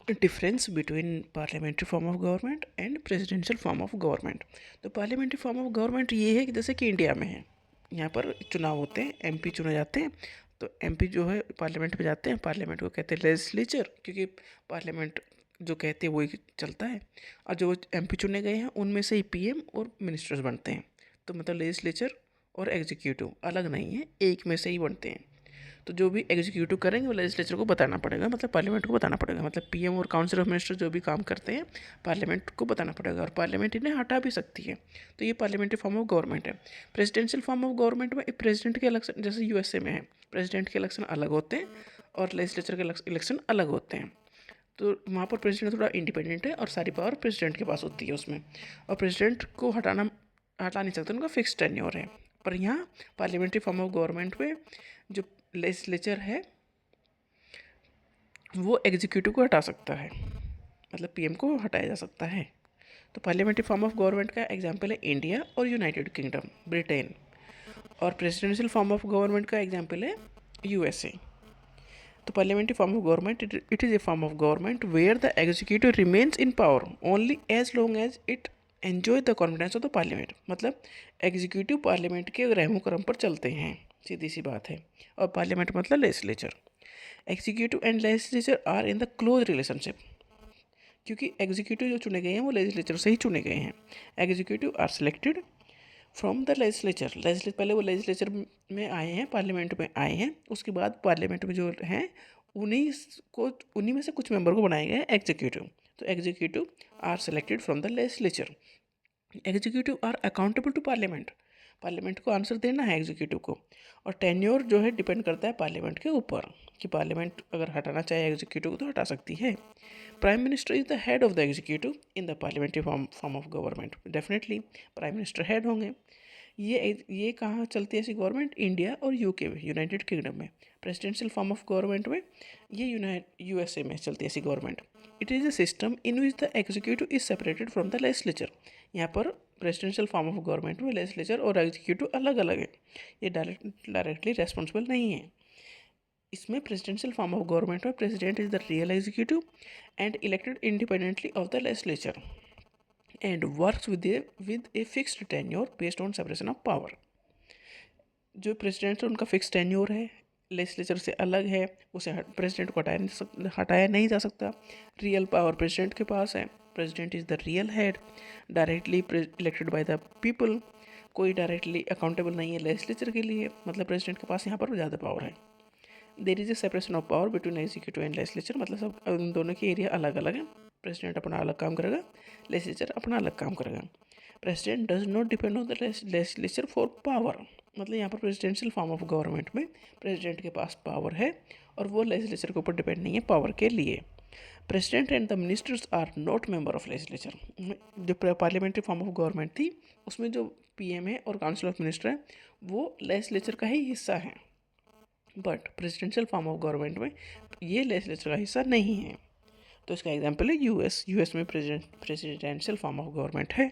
Difference between parliamentary form of government and presidential form of government. तो parliamentary form of government ये है कि जैसे कि इंडिया में है, यहाँ पर चुनाव होते हैं, एमपी चुने जाते हैं। तो एमपी जो है पार्लियामेंट में जाते हैं, पार्लियामेंट को कहते हैं लेजिस्लेचर, क्योंकि पार्लियामेंट जो कहते हैं वही चलता है। और जो एमपी चुने गए हैं उनमें से ही पीएम और मिनिस्टर्स बनते हैं। तो मतलब लेजिस्लेचर और एग्जीक्यूटिव अलग नहीं है, एक में से ही बनते हैं। तो जो भी एग्जीक्यूटिव करेंगे वो लेजिस्लेचर को बताना पड़ेगा, मतलब पार्लियामेंट को बताना पड़ेगा। मतलब पीएम और काउंसिल ऑफ मिनिस्टर जो भी काम करते हैं पार्लियामेंट को बताना पड़ेगा, और पार्लियामेंट इन्हें हटा भी सकती है। तो ये पार्लियामेंट्री फॉर्म ऑफ गवर्नमेंट है। प्रेसिडेंशियल फॉर्म ऑफ गवर्नमेंट में प्रेसिडेंट के इलेक्शन, जैसे यूएसए में है, प्रेसिडेंट के इलेक्शन अलग होते हैं और लेजिस्लेचर के इलेक्शन अलग होते हैं। तो वहाँ पर प्रेसिडेंट थोड़ा इंडिपेंडेंट है और सारी पावर प्रेसिडेंट के पास होती है उसमें। और प्रेसिडेंट को हटा नहीं सकते, उनका फिक्स टेन्योर है। पर यहाँ पार्लियामेंट्री फॉर्म ऑफ गवर्नमेंट में जो लेजिस्लेचर है वो एग्जीक्यूटिव को हटा सकता है, मतलब पीएम को हटाया जा सकता है। तो पार्लियामेंट्री फॉर्म ऑफ गवर्नमेंट का एग्जांपल है इंडिया और यूनाइटेड किंगडम, ब्रिटेन। और प्रेसिडेंशियल फॉर्म ऑफ गवर्नमेंट का एग्जांपल है यूएसए। तो parliamentary form of government, it is a form of government where the executive remains in power only as long as it enjoy the confidence of the parliament. मतलब executive parliament के रहमो क्रम पर चलते हैं, सीधी सी बात है। और पार्लियामेंट मतलब legislature. Executive and legislature are in the close relationship, क्योंकि एग्जीक्यूटिव जो चुने गए हैं वो लेजिस्लेचर से ही चुने गए हैं। Executive are selected from the legislature पहले वो लेजिस्लेचर में आए हैं, पार्लियामेंट में आए हैं, उसके बाद पार्लियामेंट में जो हैं उन्हीं में से कुछ मेंबर को बनाए गए हैं एग्जीक्यूटिव। तो executive are selected from the legislature. Executive are accountable to parliament, parliament को आंसर देना है एग्जीक्यूटिव को। और टेन्योर जो है डिपेंड करता है पार्लियामेंट के ऊपर, कि पार्लियामेंट अगर हटाना चाहे एग्जीक्यूटिव को तो हटा सकती है। Prime minister is the head of the executive in the parliamentary form of government. Definitely prime minister head होंगे। ये कहाँ चलती है ऐसी गवर्नमेंट? इंडिया और यूके में, यूनाइटेड किंगडम में। प्रेसिडेंशियल फॉर्म ऑफ गवर्नमेंट में ये यूएसए में चलती है ऐसी government. It is a system in which the executive is separated from the legislature. यहाँ पर प्रेसिडेंशियल फॉर्म ऑफ गवर्नमेंट में लेजिस्लेचर और एग्जीक्यूटिव अलग अलग है, ये डायरेक्टली रेस्पॉन्सिबल नहीं है। इसमें प्रेसिडेंशियल फॉर्म ऑफ गवर्नमेंट में president is the real executive and elected independently of the legislature and works with a fixed tenure based on separation of power. जो प्रेसिडेंट है उनका फिक्स टेन्योर है, legislature से अलग है, उसे प्रेसिडेंट को हटाया नहीं जा सकता। रियल पावर प्रेसिडेंट के पास है, president is the real head, directly elected by the people. कोई डायरेक्टली अकाउंटेबल नहीं है लेजिस्लेचर के लिए, मतलब प्रेसिडेंट के पास यहाँ पर ज़्यादा पावर है। There is a separation of power between executive and legislature, मतलब सब उन दोनों के एरिया अलग अलग है। प्रेसिडेंट अपना अलग काम करेगा, लेजिस्लेचर अपना अलग काम करेगा। President does not depend on the legislature for power, मतलब यहाँ पर प्रेसिडेंशियल फॉर्म ऑफ गवर्नमेंट में प्रेसिडेंट के पास पावर है और वो लेजिस्लेचर के ऊपर डिपेंड नहीं है पावर के लिए। President and the ministers are not member of legislature. जो पार्लियामेंट्री फॉर्म ऑफ गवर्नमेंट थी उसमें जो पीएम है और काउंसिल ऑफ मिनिस्टर है वो लेजिस्लेचर का ही हिस्सा है, but presidential form of government में ये लेजिस्लेचर का हिस्सा नहीं है। तो इसका एग्जांपल है यूएस में प्रेसिडेंशियल फॉर्म ऑफ गवर्नमेंट है।